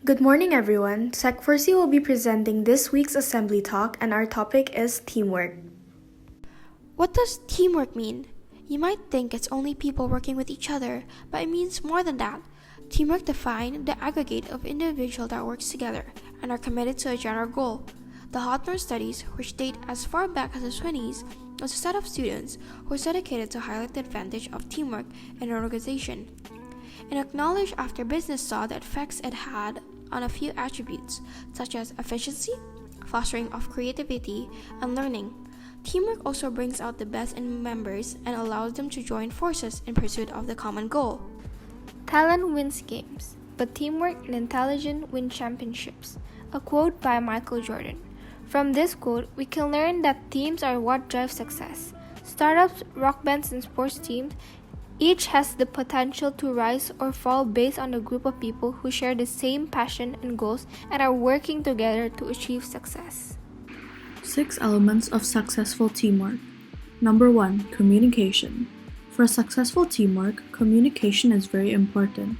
Good morning, everyone. Sec4C will be presenting this week's assembly talk, and our topic is teamwork. What does teamwork mean? You might think it's only people working with each other, but it means more than that. Teamwork defines the aggregate of individuals that works together and are committed to a general goal. The Hawthorne studies, which date as far back as the 20s, was a set of students who was dedicated to highlight the advantage of teamwork in an organization and acknowledged after business saw the effects it had on a few attributes, such as efficiency, fostering of creativity, and learning. Teamwork also brings out the best in members and allows them to join forces in pursuit of the common goal. Talent wins games, but teamwork and intelligence win championships. A quote by Michael Jordan. From this quote, we can learn that teams are what drive success. Startups, rock bands, and sports teams each has the potential to rise or fall based on a group of people who share the same passion and goals and are working together to achieve success. 6 elements of successful teamwork. Number 1, communication. For successful teamwork, communication is very important.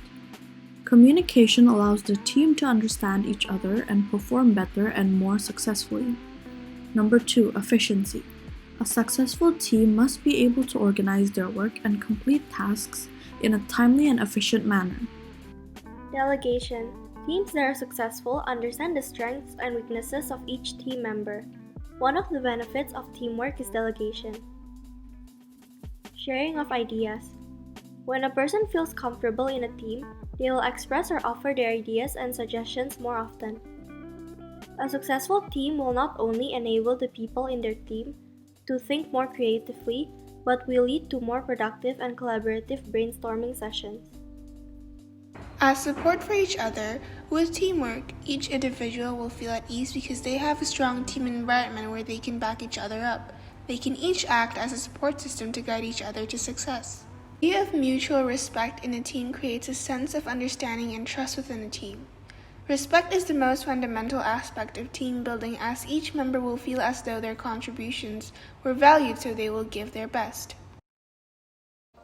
Communication allows the team to understand each other and perform better and more successfully. Number 2, efficiency. A successful team must be able to organize their work and complete tasks in a timely and efficient manner. Delegation. Teams that are successful understand the strengths and weaknesses of each team member. One of the benefits of teamwork is delegation. Sharing of ideas. When a person feels comfortable in a team, they will express or offer their ideas and suggestions more often. A successful team will not only enable the people in their team to think more creatively, but will lead to more productive and collaborative brainstorming sessions. As support for each other, with teamwork, each individual will feel at ease because they have a strong team environment where they can back each other up. They can each act as a support system to guide each other to success. The idea of mutual respect in a team creates a sense of understanding and trust within a team. Respect is the most fundamental aspect of team building, as each member will feel as though their contributions were valued, so they will give their best.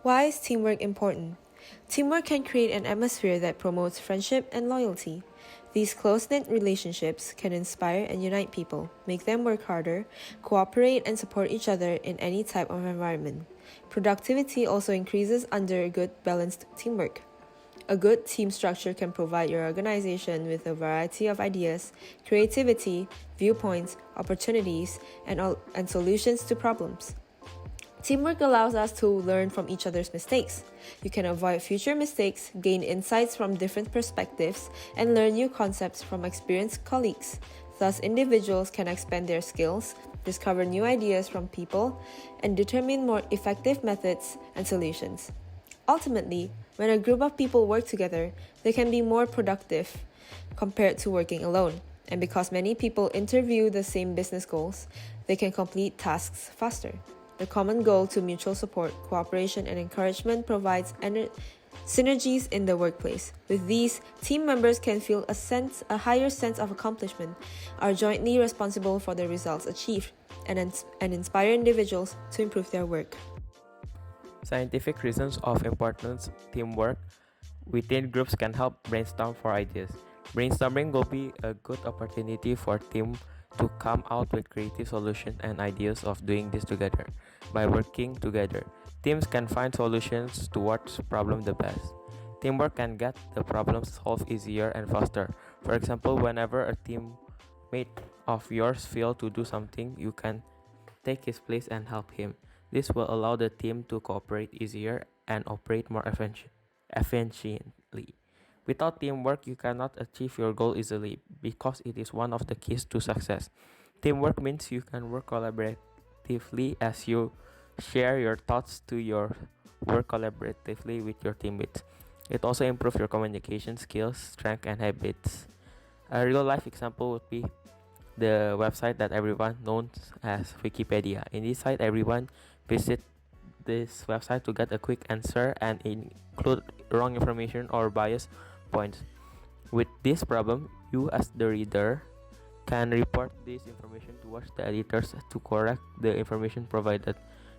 Why is teamwork important? Teamwork can create an atmosphere that promotes friendship and loyalty. These close-knit relationships can inspire and unite people, make them work harder, cooperate, and support each other in any type of environment. Productivity also increases under good, balanced teamwork. A good team structure can provide your organization with a variety of ideas, creativity, viewpoints, opportunities, and solutions to problems. Teamwork allows us to learn from each other's mistakes. You can avoid future mistakes, gain insights from different perspectives, and learn new concepts from experienced colleagues. Thus, individuals can expand their skills, discover new ideas from people, and determine more effective methods and solutions. Ultimately, when a group of people work together, they can be more productive compared to working alone. And because many people interview the same business goals, they can complete tasks faster. The common goal to mutual support, cooperation, and encouragement provides synergies in the workplace. With these, team members can feel a higher sense of accomplishment, are jointly responsible for the results achieved, and inspire individuals to improve their work. Scientific reasons of importance teamwork within groups can help brainstorm for ideas. Brainstorming will be a good opportunity for team to come out with creative solutions and ideas of doing this together. By working together, teams can find solutions towards problem the best. Teamwork can get the problem solved easier and faster. For example, whenever a teammate of yours fails to do something, you can take his place and help him. This will allow the team to cooperate easier and operate more efficiently. Without teamwork, you cannot achieve your goal easily because it is one of the keys to success. Teamwork means you can work collaboratively as you share your thoughts to your work collaboratively with your teammates. It also improves your communication skills, strength, and habits. A real-life example would be the website that everyone knows as Wikipedia. In this site, everyone visit this website to get a quick answer and include wrong information or bias points. With this problem, you as the reader can report this information towards the editors to correct the information provided.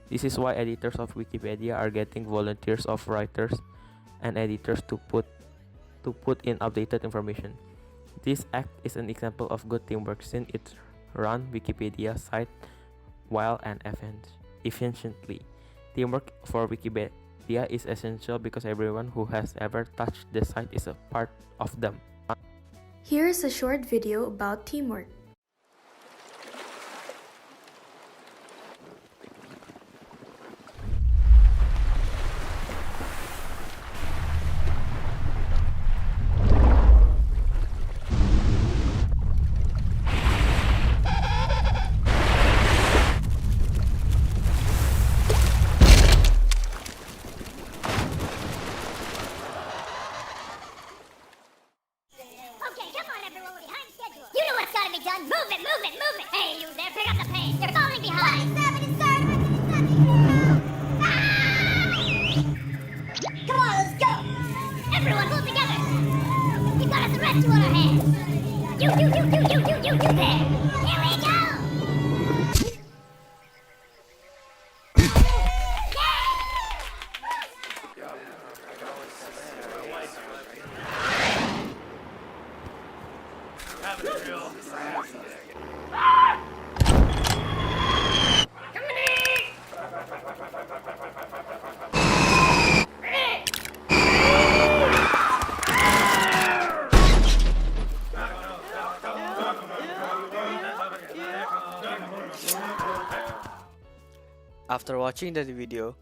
This is why editors of Wikipedia are getting volunteers of writers and editors to put in updated information. This act is an example of good teamwork since it runs Wikipedia site well and efficiently. Teamwork for Wikipedia is essential because everyone who has ever touched the site is a part of them. Here is a short video about teamwork. Okay, come on everyone, we're behind schedule. You know what's gotta be done. Move it, move it, move it. Hey, you there, pick up the pace. You're falling behind. What is happening, sir? Come on, let's go. Everyone, pull together. We got a rescue on our hands. You there. Here we go. After watching that video,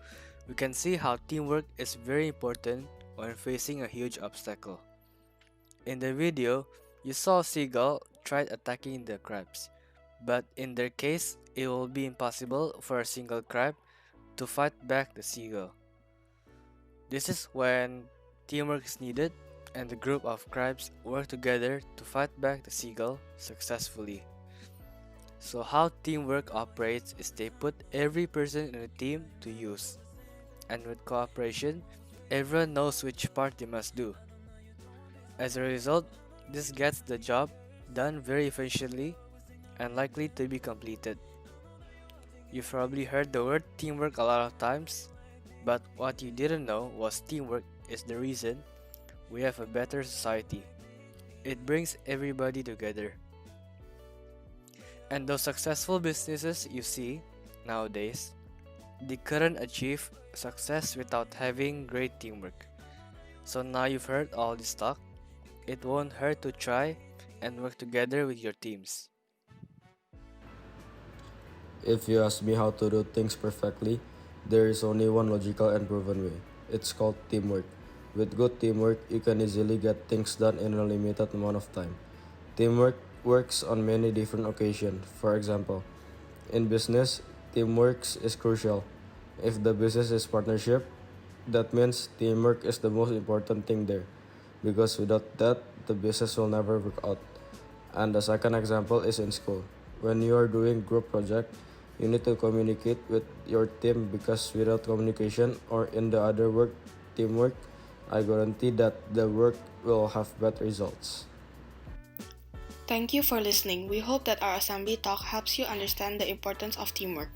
we can see how teamwork is very important when facing a huge obstacle. In the video, you saw a seagull tried attacking the crabs, but in their case, it will be impossible for a single crab to fight back the seagull. This is when teamwork is needed and the group of crabs work together to fight back the seagull successfully. So how teamwork operates is they put every person in a team to use, and with cooperation, everyone knows which part they must do. As a result, this gets the job done very efficiently and likely to be completed. You've probably heard the word teamwork a lot of times, but what you didn't know was teamwork is the reason we have a better society. It brings everybody together. And those successful businesses you see nowadays, they couldn't achieve success without having great teamwork. So now you've heard all this talk, it won't hurt to try and work together with your teams. If you ask me how to do things perfectly, there is only one logical and proven way. It's called teamwork. With good teamwork, you can easily get things done in a limited amount of time. Teamwork works on many different occasions. For example, in business, teamwork is crucial. If the business is partnership, that means teamwork is the most important thing there, because without that, the business will never work out. And the second example is in school. When you are doing group project, you need to communicate with your team, because without communication or in the other work, teamwork, I guarantee that the work will have bad results. Thank you for listening. We hope that our assembly talk helps you understand the importance of teamwork.